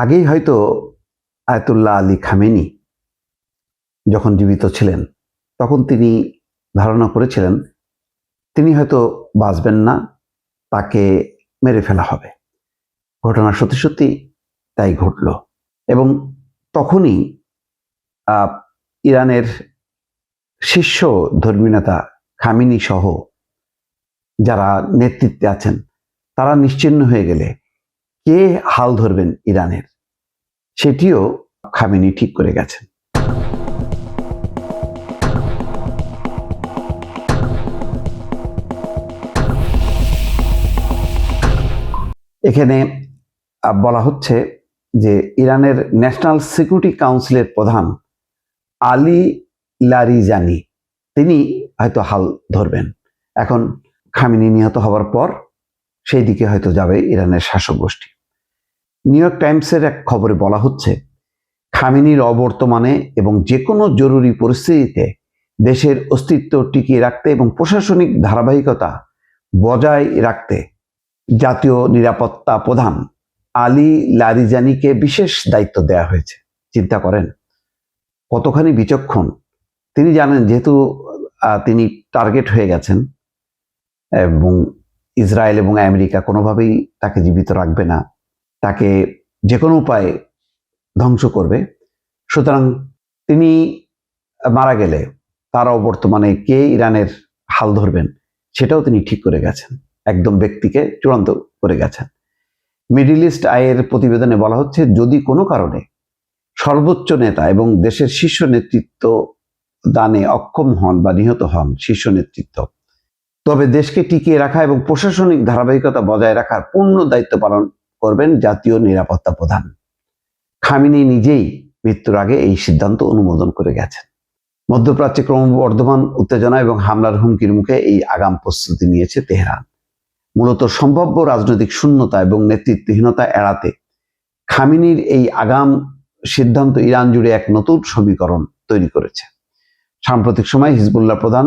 আগেই হয়তো Ayatollah Ali Khamenei যখন জীবিত ছিলেন তখন তিনি ধারণা করেছিলেন তিনি হয়তো বাঁচবেন না, তাকে মেরে ফেলা হবে। ঘটনা সত্যি সত্যি তাই ঘটল এবং তখনই ইরানের শীর্ষ ধর্মীয় নেতা খামেনি সহ যারা নেতৃত্বে আছেন তারা নিশ্চিহ্ন হয়ে গেলে কে হাল ধরবেন ইরানের, সেটিও খামেনি ঠিক করে গেছেন। এখানে বলা হচ্ছে যে ইরানের ন্যাশনাল সিকিউরিটি কাউন্সিলের প্রধান আলী লারিজানি তিনি হয়তো হাল ধরবেন। এখন খামেনি নিহত হওয়ার পর সেই দিকে হয়তো যাবে ইরানের শাসক গোষ্ঠী। নিউ ইয়র্ক টাইমসের এক খবরে বলা হচ্ছে খামেনির অবর্তমানে এবং যে কোনো জরুরি পরিস্থিতিতে দেশের অস্তিত্ব টিকিয়ে রাখতে এবং প্রশাসনিক ধারাবাহিকতা বজায় রাখতে জাতীয় নিরাপত্তা প্রধান আলী লারিজানিকে বিশেষ দায়িত্ব দেওয়া হয়েছে। চিন্তা করেন কতখানি বিচক্ষণ। তিনি জানেন যেহেতু তিনি টার্গেট হয়ে গেছেন এবং ইসরায়েল এবং আমেরিকা কোনোভাবেই তাকে জীবিত রাখবে না, তাকে যে কোনো উপায়ে ধ্বংস করবে, সুতরাং তিনি মারা গেলে তার অবর্তমানে কে ইরানের হাল ধরবেন সেটাও তিনি ঠিক করে গেছেন, একদম ব্যক্তিকে চূড়ান্ত করে গেছেন। মিডল ইস্ট আইয়ের প্রতিবেদনে বলা হচ্ছে যদি কোনো কারণে সর্বোচ্চ নেতা এবং দেশের শীর্ষ নেতৃত্ব দানে অক্ষম হন বা নিহত হন শীর্ষ নেতৃত্ব, তবে দেশকে টিকিয়ে রাখা এবং প্রশাসনিক ধারাবাহিকতা বজায় রাখার পূর্ণ দায়িত্ব পালন করবেন জাতীয় নিরাপত্তা প্রধান। খামেনি নিজেই মৃত্যুর আগে এই সিদ্ধান্ত অনুমোদন করে গেছেন। মধ্যপ্রাচ্যে ক্রমবর্ধমান উত্তেজনা এবং হামলার হুমকির মুখে এই আগাম প্রস্তুতি নিয়েছে তেহরান। মূলত সম্ভাব্য রাজনৈতিক শূন্যতা এবং নেতৃত্বহীনতা এড়াতে খামেনির এই আগাম সিদ্ধান্ত ইরান জুড়ে এক নতুন সমীকরণ তৈরি করেছে। সাম্প্রতিক সময় হিজবুল্লাহ প্রধান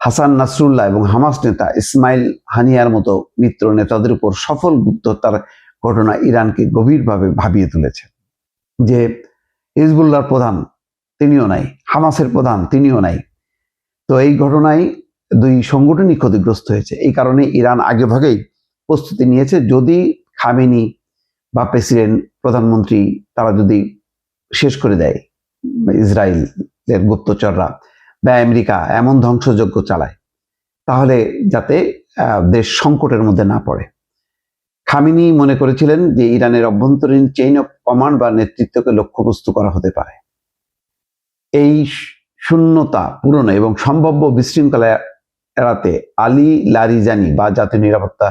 হাসান নাসরুল্লাহ এবং হামাস নেতা ইসমাইল হানিয়ার মতো মিত্র নেতাদের উপর সফল গুপ্ত হত্যার ঘটনা ইরানকে গভীরভাবে ভাবিয়ে তুলেছে যে হিজবুল্লাহর প্রধান তিনিও নাই, হামাসের প্রধান তিনিও নাই। তো এই ঘটনায় দুই সংগঠনই ক্ষতিগ্রস্ত হয়েছে। এই কারণে ইরান আগেভাগেই প্রস্তুতি নিয়েছে যদি খামেনি বা প্রেসিডেন্ট প্রধানমন্ত্রী তারা যদি শেষ করে দেয়, ইসরায়েলের গুপ্তচররা বা আমেরিকা এমন ধ্বংসযজ্ঞ চালায়, তাহলে যাতে দেশ সংকটের মধ্যে না পড়ে। খামেনি মনে করেছিলেন যে ইরানের অভ্যন্তরীণ চেইন অফ কমান্ড বা নেতৃত্বকে লক্ষ্যবস্তু করা হতে পারে। এই শূন্যতা পূরণে এবং সম্ভাব্য বিশৃঙ্খলা এড়াতে আলী লারিজানি বা জাতীয় নিরাপত্তা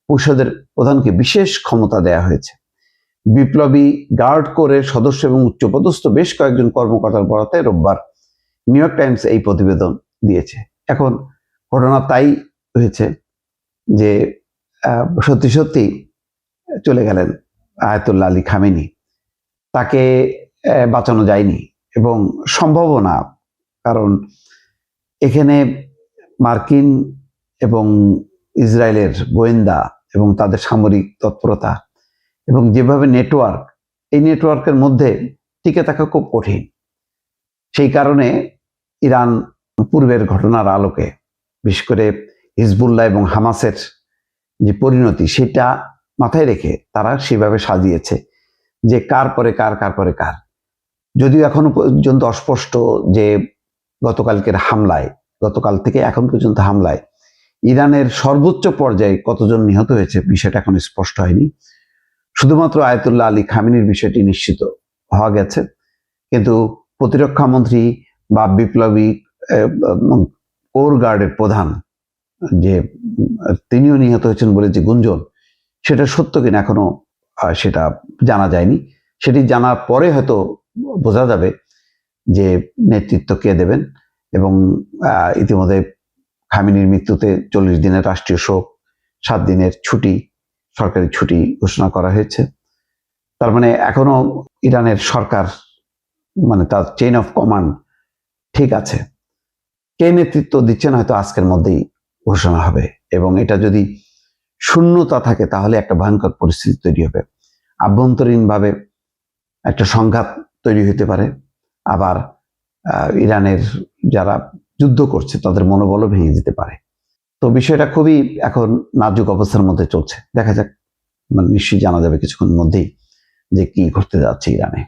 পরিষদের প্রধানকে বিশেষ ক্ষমতা দেয়া হয়েছে। বিপ্লবী গার্ড কোরের সদস্য এবং উচ্চপদস্থ বেশ কয়েকজন কর্মকর্তার বরাতে রোববার নিউ ইয়র্ক টাইমস এই প্রতিবেদন দিয়েছে। এখন ঘটনা তাই হয়েছে যে সত্যি সত্যি চলে গেলেন আয়াতুল্লাহ আলী খামেনি, তাকে বাঁচানো যায়নি এবং সম্ভবও না, কারণ এখানে মার্কিন এবং ইসরায়েলের গোয়েন্দা এবং তাদের সামরিক তৎপরতা এবং যেভাবে নেটওয়ার্ক, এই নেটওয়ার্কের মধ্যে টিকে থাকা খুব কঠিন। সেই কারণে ইরান পূর্বের ঘটনার আলোকে বিশেষ করে হিজবুল্লাহ এবং হামাসের যে পরিণতি সেটা মাথায় রেখে তারা সেভাবে সাজিয়েছে যে কার পরে কার, কার পরে কার। যদিও এখনো পর্যন্ত অস্পষ্ট যে গতকাল থেকে এখন পর্যন্ত হামলায় ইরানের সর্বোচ্চ পর্যায়ে কতজন নিহত হয়েছে বিষয়টা এখন স্পষ্ট হয়নি। শুধুমাত্র আয়াতুল্লাহ আলী খামেনির বিষয়টি নিশ্চিত হওয়া গেছে, কিন্তু প্রতিরক্ষা মন্ত্রী বা বিপ্লবী কোর গার্ডের প্রধান যে তিনিও নিহত হয়েছেন বলে যে গুঞ্জন, সেটা সত্য কিনা এখনো সেটা জানা যায়নি। সেটি জানার পরে হয়তো বোঝা যাবে যে নেতৃত্ব কে দেবেন। এবং ইতিমধ্যে খামেনির মৃত্যুতে 40 দিনের রাষ্ট্রীয় শোক, 7 দিনের ছুটি, সরকারি ছুটি ঘোষণা করা হয়েছে। তার মানে এখনো ইরানের সরকার মানে তার চেইন অফ কমান্ড ঠিক আছে। কে নেতৃত্ব দিচ্ছেন হয়তো আজকের মধ্যেই ঘোষণা হবে, এবং এটা যদি শূন্যতা থাকে তাহলে একটা ভয়ঙ্কর পরিস্থিতি তৈরি হবে। আভ্যন্তরীণভাবে একটা সংঘাত তৈরি হতে পারে, আবার ইরানের যারা যুদ্ধ করছে তাদের মনোবলও ভেঙে যেতে পারে। তো বিষয়টা খুবই এখন নাজুক অবস্থার মধ্যে চলছে। দেখা যাক, মানে নিশ্চয়ই জানা যাবে কিছুক্ষণের মধ্যেই যে কি ঘটতে যাচ্ছে ইরানে।